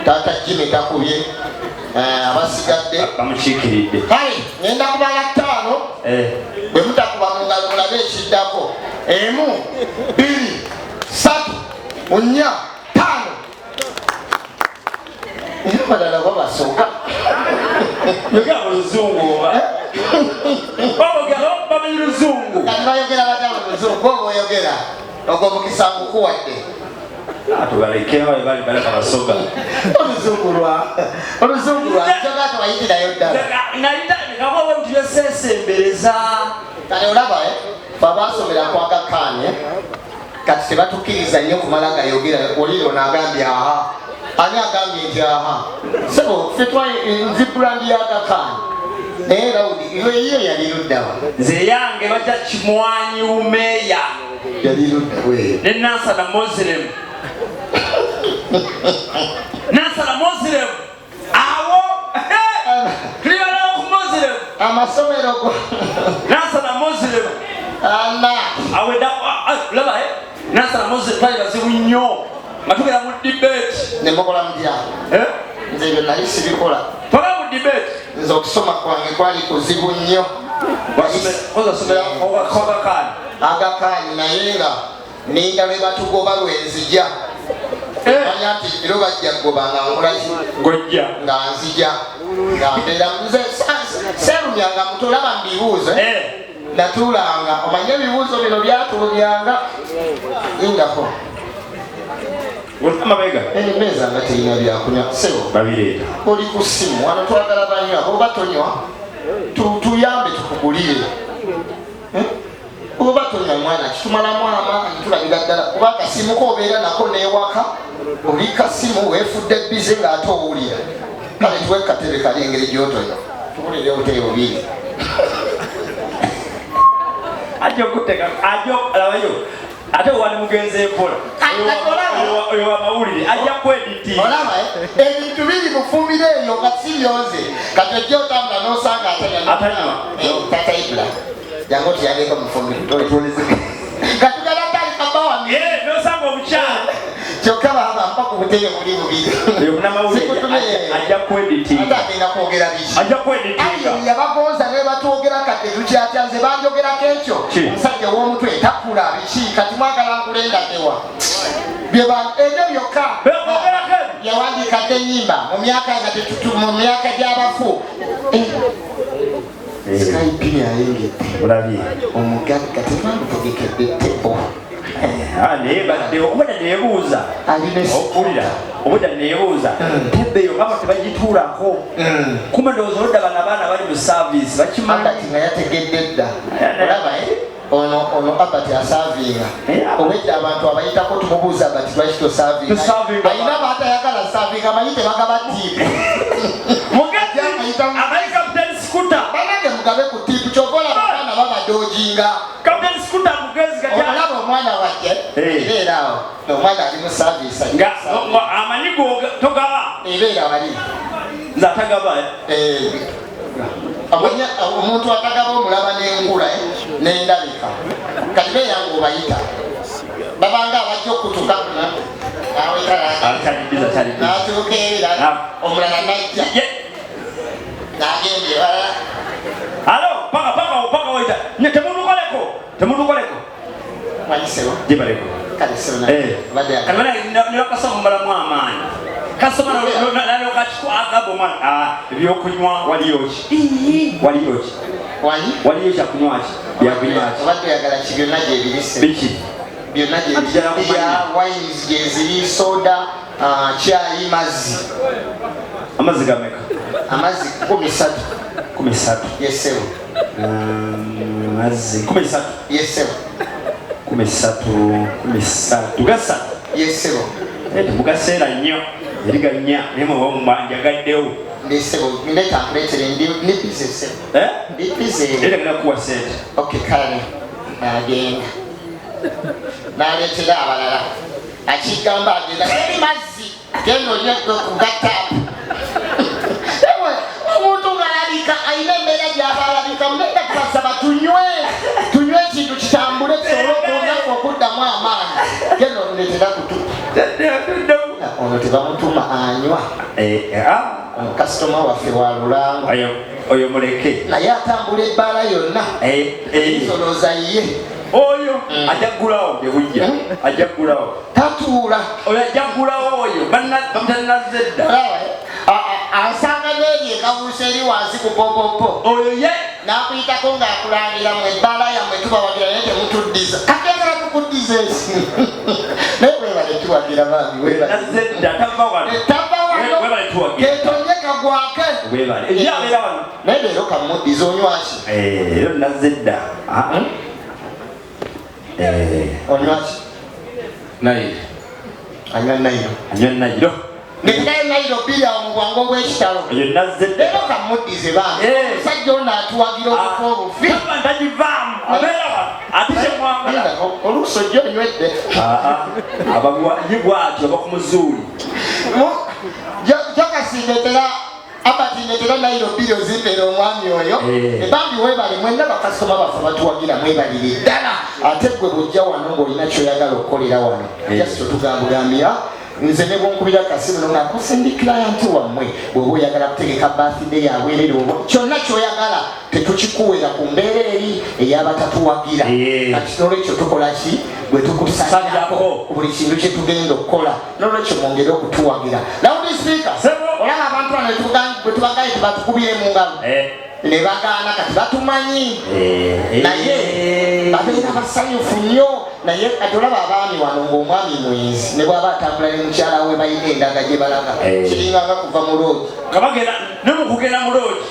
tata Jimmy takubye abasigadde bamushikiridde kale ngenda kubala ttaano bwe mutakuba mu ngalo mulabe ekiddako 1 2 3 4 5 balala babasooka yogera mu luzungu oba bamanyi luzungu kati bayogera bataba luzungu oba oyogera ogwo mukisango kuwadde tubalekera bali basoga oluzungu lwanjoga tewayitirayo ddala nalitawo tuyesesembereza kale olaba babasomera kwagakanye kati tebatukkiriza nnyo kumala gayogera oliro nagambye aha ani agambye nti aha sebo fetwa nzibulandi yagakanye naye rawudi iyo yali luddawa nze yange bajja kimwanyi umeya yali luddawe ne Nansana Muslim Nansana Muslim awo kliyala ku Muslim amasomero go Nansana Muslim ana aweda laba Nansana Muslim bazibu nnyo nga tugera mu debate ne mukola mutya nze ebyo nali sibikola tola mu debate nze okusoma kwange kwali kuzibu nnyo ozasomera agakanye naye nga ninda lwe batugoba lwenzija manya nti ero bajja kugoba nga nkolaki ngojja nga nzija nga mbeera nze serumyanga mutolaba mbibuuze natuulanga omanye ebibuuzo bino byatuulyanga ingako amabega emmeeza nga terina byakunywa sebo babireeta oli ku ssimu wano twagala banywa oba tonywa tuyambe tukugulire oba tonywa mwana kitumalamu amaanyi tulabira ddala kuba akasimu koobeera nako neewaka oli kasimu weefudde bize ng'ate owulira kale tuwe katebe kali engeri gy'otonywa tubulire obuteobiri ajja okuteka ajja alabayo ate wali mugenze empola oyo wamawulire ajja kwediti olaba ebintu biri mufumbire eyo nga sibyoze kati ojja otambula n'osanga atanywa tataibula jangu tuyageko mufumbire katugala tali kabawa nosanga omukyala kyokka baba mpa ku butebe buli bubiri ajja kweditinga ate agenda kwogera biki ajja kweditinga yabagonza ne batwogera kati tukyatya nze banjogerako ekyo omusajja w'omutwe takula biki kati mwagala nkulendagewa ebyo byokka yawandikadde ennyimba mu myaka gy'abafu skype yayengedde olabye omugagga tetwamutegekedde tebo naye badde obudde neebuuza okulira obudde neebuuza tebbeeyo ngabo tebagituulako kumbe ndowooza oludda bano abaana bali mu saaviisi bakimandati nga yategedde dda olaba ono abati asaavinga obwedda abantu abayitako tumubuuza bati lwaki tosaavinga ayina baatayagala saavinga amayite bagaba tiipu abayi kapitani sikuta banange mugabe ku tiipu kyovola abaana babadojinga kapitani sikuta mugezi olaba omwana wajje ebeera awo omwana ali mu saaviisa amanyigo togaba ebeera wali nze atagaba omuntu atagaba omulaba n'enkula n'endabika kati beeranga obayita babanga abajja okutuka n'atuuka era omulala najja n'agenda ewala alo paka waita temutukoleko wanyisero jibaleko kale sero nibakasoma mubalamu amaanyi kasoma nalokakikwaga bomwana ebyokunywa waliyoki waliyo kyakunywaki byakunywaki obadde oyagala ki byonna gyebirisi biki byonna gyebya wines gyeziri soda kyayi mazzi amazzi gameka amazzi 13 yesebo mazzi 13 yesebo 13 gasa yesebo temugaseera nnyo eriganya naye mwewamubanjagaddewo ndesebo ndeta nkuleetere ndi bize sebo ndi bize era genda kuwa sente kale nagenda naleetera abalala akigamba agenda eri mazzi genda olye kugataapu omuntu ngaalabika ayina embeera gyabalabika mugenda kubasaba tunywe ekintu kitambule kisobole okuonaku okuddamu amaanyi genda omuleetera kutu ono tebamutuma anywa kasitoma waffe wa Lulango oyo muleke naye atambula ebbaala yonna esolooza ye oyo ajaggulawo byebujja ajaggulawo tatuula oyo ajaggulawo oyo bannazedda asanga neeri ekabuusa eri wansi ku popopo oyo ye n'akuyitako ng'akulangira mu ebbaala yammwe tubawagira naye temutuddiza kategera tukuddiza esi naye webale tuwagira baami nazedda tava wano ketonye kagwake eyabeera wano naye leero kamuddiza onywaki leero nazedda onywaki nairo anywa nairo nairo nekitaye nairo bbiri awo mu bwangu obw'ekitalo eyo nazedda leero kamuddize baami omusajja ono atuwagira obufa obufi ntagivaamu abeera wano ate kyemwagala oluusi ojja onywedde abagwanyi bwatyo bakumuzuuli jokasindetera abatindetera nairo bbiri ozimbeera omwami oyo ebambi webale mwenna bakasitoma baffe batuwagira mwebalire ddala ate gwe bwojja wano ng'olina kyoyagala okukolera wano jasito tugambugambira nze ne bwonkubira kasimu nongakusindikira yantu wammwe bw'oba oyagala kutegeka birthday yabwerere kyonna kyoyagala tetukikuwera ku mbeera eri ey'abatatuwagira kati n'olwekyo tukola ki bwe tukusanyako ku buli kintu kye tugenda okukola n'olwekyo mwongere okutuwagira loudspeaker olaba abantu bano bwe tubagaye tebatukubire mu ngalo ne bagaana kati batumanyi naye babeera basanyufu nnyo naye kati olaba abaami wano ng'omwami mwenzi ne bw'aba atambula ne mukyala we balina endaga gye balaga kiringanga kuva mu loogi kabagenda ne mukugenda mu loogi